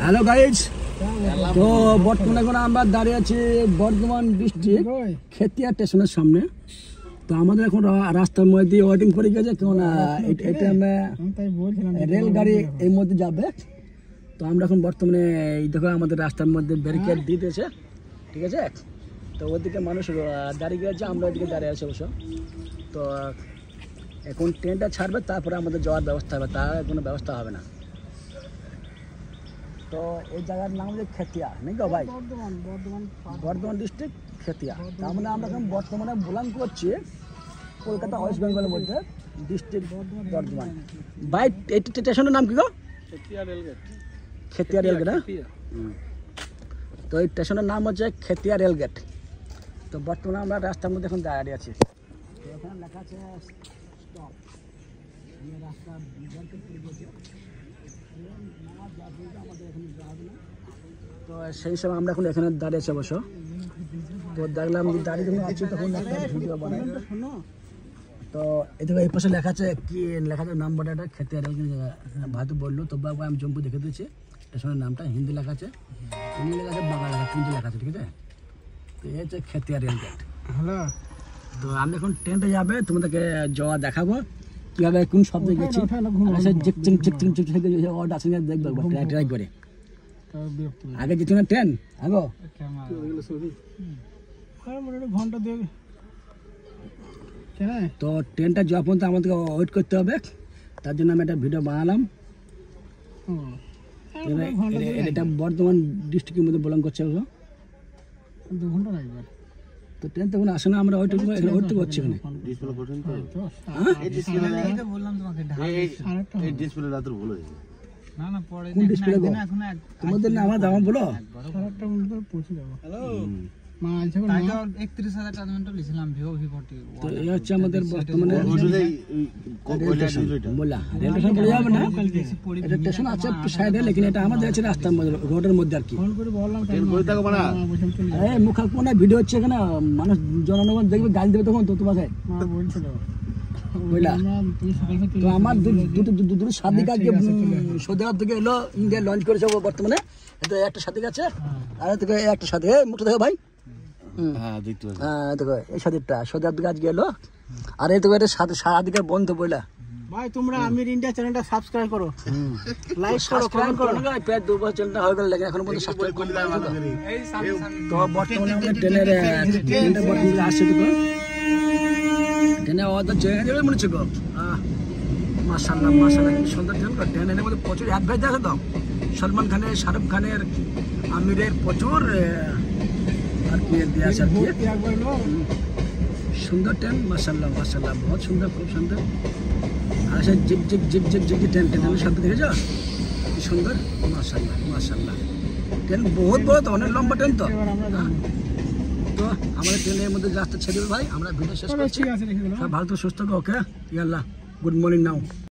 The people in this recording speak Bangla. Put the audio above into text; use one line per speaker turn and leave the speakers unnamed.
হ্যালো গাইজ, তো বর্তমানে এখন আমরা দাঁড়িয়ে আছি বর্ধমান ডিস্ট্রিক্ট খেতিয়া স্টেশনের সামনে। তো আমাদের এখন রাস্তার মধ্যে ওয়েটিং করে গেছে, কেন এটা রেলগাড়ি এই মধ্যে যাবে। তো আমরা এখন বর্তমানে এই দেখো আমাদের রাস্তার মধ্যে ব্যারিকেড দিয়ে দিয়েছে, ঠিক আছে। তো ওদিকে মানুষ দাঁড়িয়ে গেছে, আমরা ওদিকে দাঁড়িয়ে আছি অবশ্য। তো এখন ট্রেনটা ছাড়বে, তারপরে আমাদের যাওয়ার ব্যবস্থা হবে, তার কোনো ব্যবস্থা হবে না। তো এই জায়গার নাম হচ্ছে খেতিয়া, নাকি ভাই? বর্ধমান ডিস্ট্রিক্ট খেতিয়া। তার মানে আমরা এখন বর্তমানে বিলং করছি কলকাতা ওয়েস্ট বেঙ্গলের মধ্যে, ডিস্ট্রিক্ট বর্ধমান। ভাই এই স্টেশনের নাম কি গো? খেতিয়া রেলগেট। তো এই স্টেশনের নাম হচ্ছে খেতিয়া রেলগেট। তো বর্তমানে আমরা রাস্তার মধ্যে এখন দাঁড়িয়ে আছি। এখানে লেখা আছে স্টপ। রাস্তা তো সেই সময় আমরা এখন এখানে দাঁড়িয়েছি অবশ্য। তো দেখলাম দাঁড়িয়ে যখন আছি তখন একটা ভিডিও বানাই। তো এদিকে এই পাশে লেখা আছে, কি লেখা আছে নাম বটাটা খেতে ভাইতো বললো। তবু আমি জম্পু দেখে দিয়েছি স্টেশনের নামটা, হিন্দি লেখা আছে, ইংলিশ লেখা আছে, বাংলা লেখা, তিনটে লেখা আছে, ঠিক আছে। তো এই হচ্ছে খেতিয়া রেলগেট। হ্যালো, তো আমি এখন ট্রেনটা যাবে, তোমাদেরকে যাওয়া দেখাবো কীভাবে কোন শব্দে গেছি। দেখবো ট্রাই করে আগে যেত না ট্রেন আগো ঘন্টা দেবে। তো ট্রেনটা যাওয়া পর্যন্ত আমাদেরকে ওয়েট করতে হবে, তার জন্য আমি একটা ভিডিও বানালাম। এটা বর্ধমান ডিস্ট্রিক্টের মধ্যে বিলং করছে, 2 ঘন্টা লাগবে। তো ট্রেন তখন আসে না, আমরা ওয়েট করছি এখানে। তোমাদের না আমার দাম বলো। আমাদের বর্তমানে স্টেশন আছে সাইডে, লেকিন এটা আমাদের আছে রাস্তার মধ্যে, রোডের মধ্যে আর কি। মুখা কোন ভিডিও হচ্ছে এখানে, মানুষ জনগণ দেখবে, গাড়ি দেবে তখন। তো তোমাকে বুঝলা, তো আমার দুটো সাথী কাজ সৌদি আরব থেকে এলো, ইন্ডিয়া লঞ্চ করেছে বর্তমানে। এটা একটা সাথী আছে, আর থেকে একটা সাথী মুখটা দেখো ভাই। হ্যাঁ দেখো এই সাথীটা সৌদি আরব থেকে আজকে এলো, আর এই দেখো এটা সাথীকার বন্ধু বইলা। ভাই তোমরা আমির ইন্ডিয়া চ্যানেলটা সাবস্ক্রাইব করো, লাইক করো, কমেন্ট করো। প্রায় 2 বছর চ্যানেলটা হয়ে গেল, লেকিন এখনো পর্যন্ত সাবস্ক্রাইব করতে পারছো না। তো বর্তমানে আমরা ট্রেনটা বর্তমানে আসছে, দেখো ট্রেনে ওদের জায়গা যাবে মনে হচ্ছে গো। মাশাআল্লাহ মাশাআল্লাহ, কি সুন্দর ট্রেন। ট্রেনের মধ্যে প্রচুর অ্যাডভাইস আছে তো, সলমান খানের, শাহরুখ খানের, আমিরের প্রচুর আর কি দেওয়া আছে। সুন্দর ট্রেন, মাশাআল্লাহ মাশাআল্লাহ, বহুত সুন্দর, খুব সুন্দর। আর সে জিপ জিপ জিপ জিপ জিপ ট্রেনের সাথে দেখেছ কি সুন্দর, মাশাআল্লাহ মাশাআল্লাহ। ট্রেন বহুত বড় তো, অনেক লম্বা ট্রেন তো। তো আমাদের ট্রেনের মধ্যে রাস্তা ছেড়ে দেবে ভাই, আমরা ভিডিও শেষ করছি। সব ভালো তো সুস্থ, ওকে, ইয়াল্লাহ, গুড মর্নিং নাও।